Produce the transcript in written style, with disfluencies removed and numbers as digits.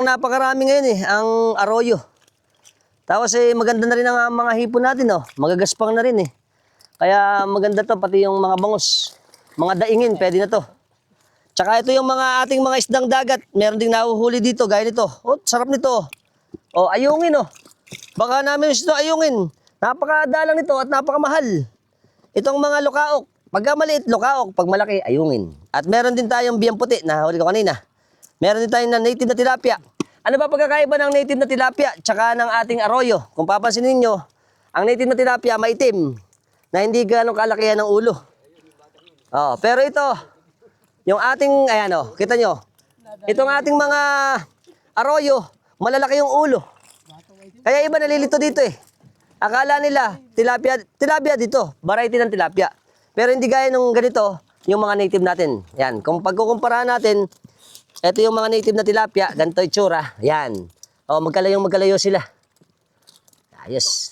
Napakarami ngayon ang arroyo. Tapos maganda na rin ang mga hipon natin, oh. Magagaspang na rin Kaya maganda to, pati yung mga bangus. Mga daingin, pwede na to. Tsaka ito yung mga ating mga isdang dagat. Meron ding nahuhuli dito, gaya nito. Oh, sarap nito. Oh, ayungin, oh. Baka namin ito ayungin. Napakadalang nito at napakamahal. Itong mga lukaok. Pagka maliit, lukaok. Pag malaki, ayungin. At meron din tayong biyang puti, nahuli ko kanina. Meron din tayong native na tilapia. Ano ba pagkakaiba ng native na tilapia tsaka ng ating arroyo? Kung papansin ninyo, ang native na tilapia maitim na hindi ganong kalakihan ng ulo. Oh, pero ito, yung ating, ayan kita nyo, itong ating mga arroyo, malalaki yung ulo. Kaya iba nalilito dito Akala nila, tilapia dito, variety ng tilapia. Pero hindi gaya nung ganito, yung mga native natin. Yan, kung pagkukumpara natin, ito yung mga native na tilapia, ganito itsura. Yan. O, magkalayo sila. Ayos.